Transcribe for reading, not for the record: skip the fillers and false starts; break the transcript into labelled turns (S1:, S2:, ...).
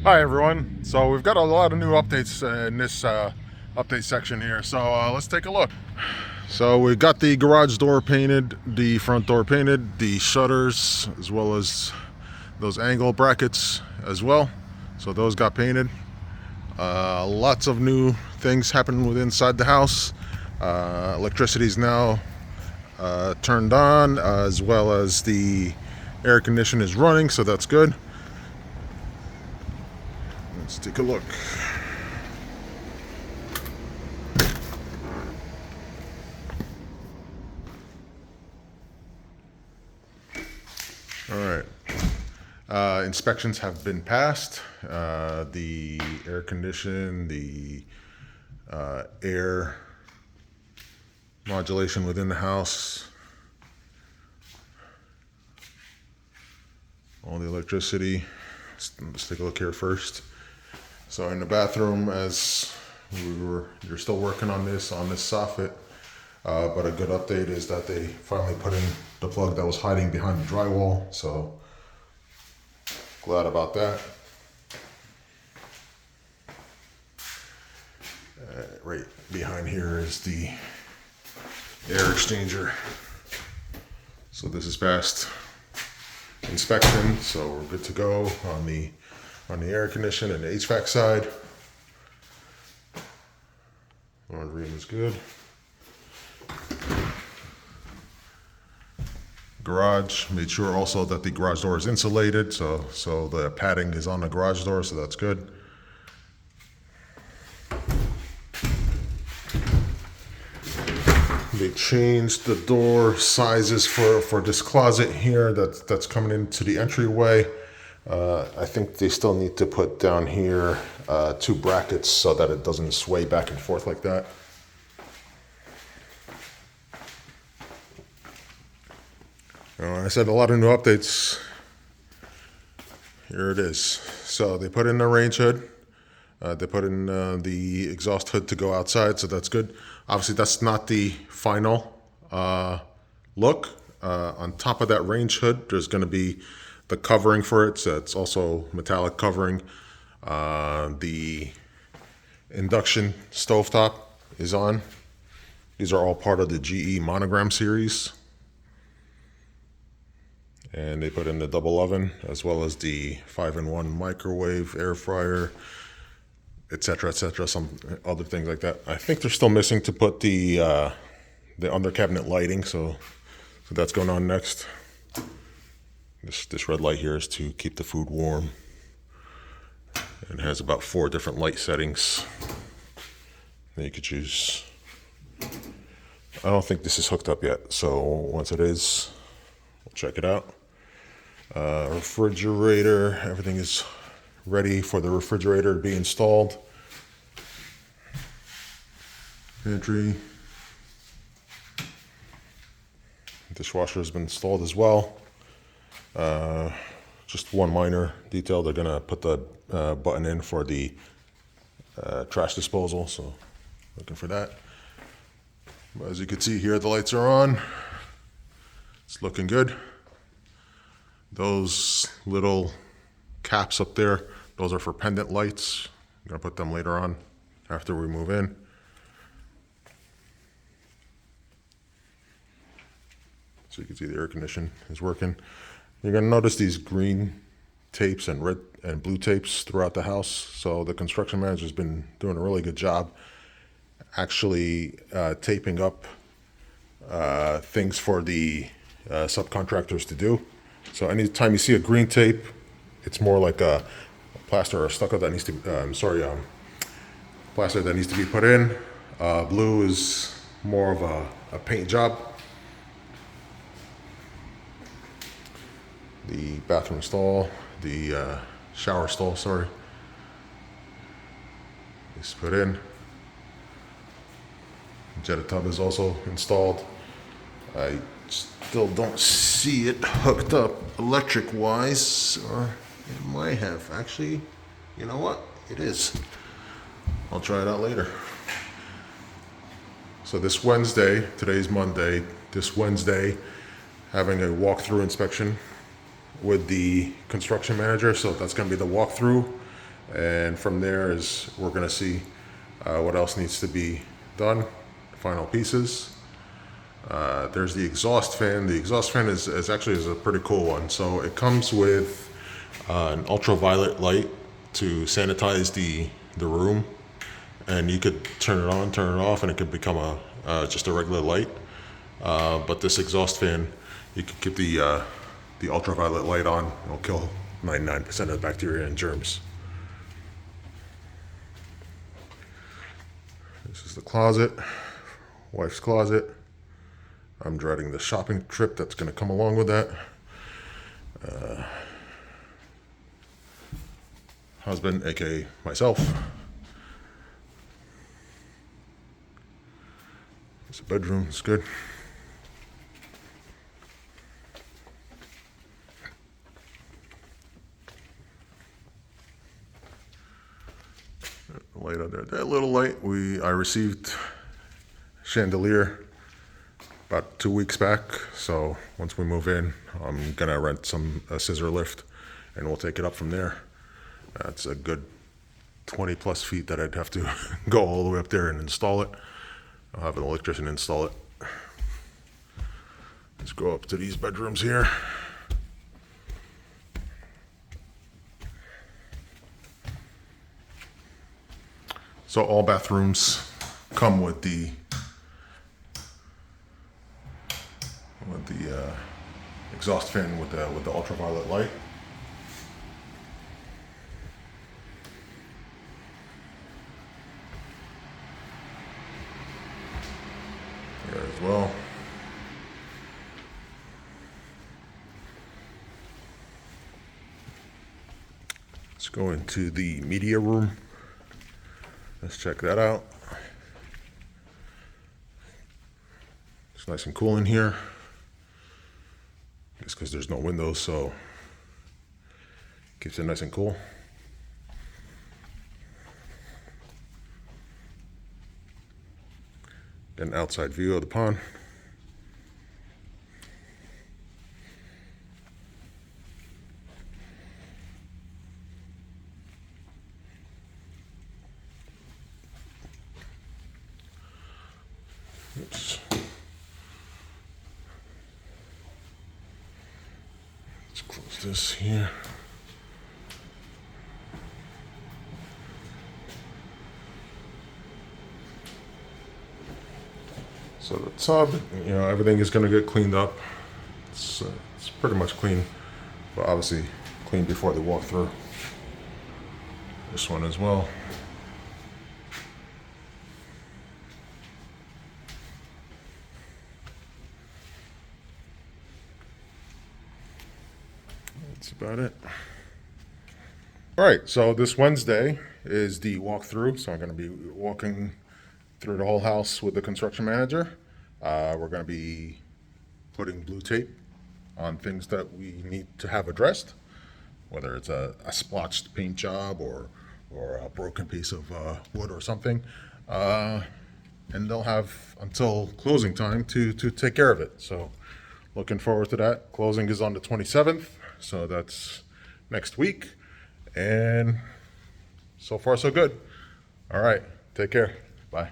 S1: Hi everyone. So we've got a lot of new updates in this update section here. So let's take a look. So we got the garage door painted, the front door painted, the shutters, as well as those angle brackets as well. So those got painted. Lots of new things happening within inside the house. Electricity is now turned on, as well as the air conditioner is running, so that's good. Let's take a look. All right. Inspections have been passed. The air condition, the air modulation within the house, all the electricity. Let's take a look here first. So in the bathroom, as you're still working on this soffit, but a good update is that they finally put in the plug that was hiding behind the drywall. So glad about that. Right behind here is the air exchanger. So this is passed inspection, so we're good to go on the air condition and the HVAC side. Laundry room is good. Garage, made sure also that the garage door is insulated, so the padding is on the garage door, so that's good. They changed the door sizes for this closet here that's coming into the entryway. I think they still need to put down here 2 brackets so that it doesn't sway back and forth like that. I said a lot of new updates. Here it is. So they put in the range hood. They put in the exhaust hood to go outside, so that's good. Obviously, that's not the final look. On top of that range hood, there's going to be the covering for it. So it's also metallic covering. The induction stovetop is on. These are all part of the GE Monogram series. And they put in the double oven, as well as the 5-in-1 microwave, air fryer, etc., some other things like that. I think they're still missing to put the under cabinet lighting, so that's going on next. This red light here is to keep the food warm, and it has about 4 different light settings that you could choose. I don't think this is hooked up yet, so once it is, we'll check it out. Refrigerator, everything is ready for the refrigerator to be installed. Pantry. Dishwasher has been installed as well. Just one minor detail, they're gonna put the button in for the trash disposal, so looking for that. But as you can see here, the lights are on. It's looking good. Those little caps up there, those are for pendant lights. I'm gonna put them later on after we move in. So you can see the air condition is working. You're gonna notice these green tapes and red and blue tapes throughout the house. So the construction manager's been doing a really good job actually taping up things for the subcontractors to do. So anytime you see a green tape, it's more like a plaster or stucco that needs to, plaster that needs to be put in. Blue is more of a paint job. The bathroom stall, the shower stall, sorry, is put in. Jetta tub is also installed. I still don't see it hooked up electric wise, or it might have. Actually, you know what? It is. I'll try it out later. So this Wednesday, today's Monday, this Wednesday, having a walkthrough inspection with the construction manager. So that's going to be the walkthrough. And from there is we're going to see what else needs to be done, final pieces. There's the exhaust fan. The exhaust fan is actually a pretty cool one. So it comes with an ultraviolet light to sanitize the room, and you could turn it on, turn it off, and it could become just a regular light. But this exhaust fan, you could keep the ultraviolet light on. It'll kill 99% of the bacteria and germs. This is the closet, wife's closet. I'm dreading the shopping trip that's going to come along with that. Husband, aka myself. It's a bedroom, it's good. Light under that little light. I received chandelier about 2 weeks back. So once we move in, I'm gonna rent a scissor lift, and we'll take it up from there. That's a good 20 plus feet that I'd have to go all the way up there and install it. I'll have an electrician install it. Let's go up to these bedrooms here. So all bathrooms come with the exhaust fan with the ultraviolet light. There as well. Let's go into the media room. Let's check that out. It's nice and cool in here. It's because there's no windows, so keeps it nice and cool. Get an outside view of the pond. Oops. Let's close this here. So the tub, everything is going to get cleaned up. It's pretty much clean, but obviously clean before they walk through. This one as well. That's about it. All right, so this Wednesday is the walkthrough. So I'm going to be walking through the whole house with the construction manager. We're going to be putting blue tape on things that we need to have addressed, whether it's a splotched paint job or a broken piece of wood or something. And they'll have until closing time to take care of it. So looking forward to that. Closing is on the 27th, so that's next week. And so far, so good. All right, take care. Bye.